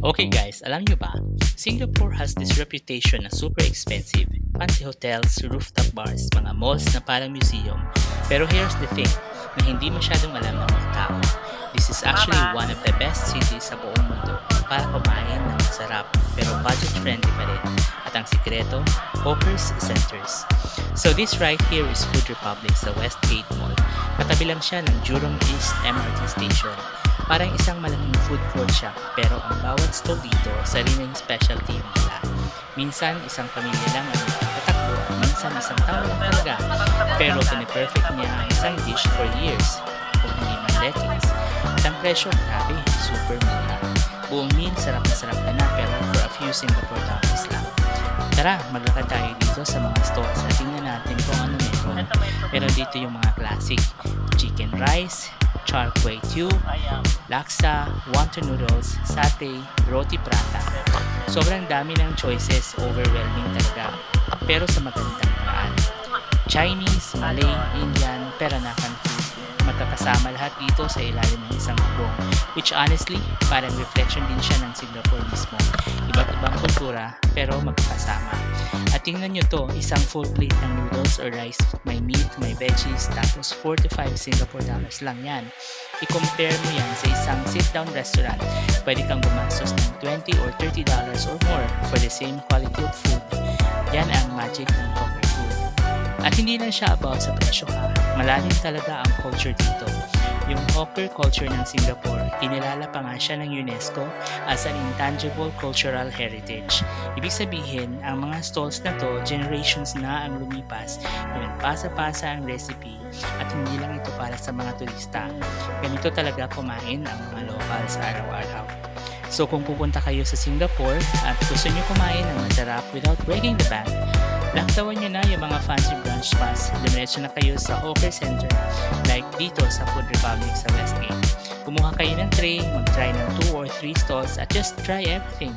Okay guys, alam nyo ba? Singapore has this reputation na super expensive. Fancy hotels, rooftop bars, mga malls na parang museum. Pero here's the thing, na hindi masyadong alam ng mga tao. This is actually one of the best cities sa buong mundo para kumain ng masarap pero budget-friendly pa rin. At ang sikreto, Hawkers Centers. So this right here is Food Republic sa Westgate Mall. Katabi lang siya ng Jurong East MRT Station. Parang isang malaking food court siya, pero ang bawat stall dito, sariling specialty yung nila. Minsan, isang pamilya lang ang nagtatakbo, at minsan isang tao lang talaga. Pero piniperfect niya ang isang dish for years, kung hindi man decades. At ang presyo, grabe, super mura. Buong meal, sarap ka na, pero for a few Singapore dollars lang. Tara, maglakad tayo dito sa mga stalls at tingnan natin kung ano meron. Meron dito yung mga classic chicken rice, char kway teow, laksa, wonton noodles, satay, roti prata. Sobrang dami ng choices, overwhelming talaga. Pero sa magandang paraan. Chinese, Malay, Indian, Peranakan food. Magkakasama lahat dito sa ilalim ng isang bubong. Which honestly, parang reflection din siya ng Singapore mismo. Iba't ibang kultura, pero magkakasama. At tingnan nyo to, isang full plate ng noodles or rice. May meat, may veggies, tapos 4 to 5 Singapore dollars lang yan. I-compare mo yan sa isang sit-down restaurant. Pwede kang gumastos ng 20 or 30 dollars or more for the same quality of food. Yan ang magic ng Hawker food. At hindi lang siya about sa presyo ha. Malalim talaga ang culture dito. Yung hawker culture ng Singapore, kinilala pa nga siya ng UNESCO as an intangible cultural heritage. Ibig sabihin, ang mga stalls na to, generations na ang lumipas, yung pasa-pasa ang recipe, at hindi lang ito para sa mga turista. Ganito talaga kumain ang mga local sa araw-araw. So kung pupunta kayo sa Singapore at gusto nyo kumain ng masarap without breaking the bank, laktawan nyo na yung mga fancy brunch spots. Dumiretso na kayo sa Hawker Center like dito sa Food Republic sa Westgate. Kumuha kayo ng tray, mag-try ng 2 or 3 stalls at just try everything.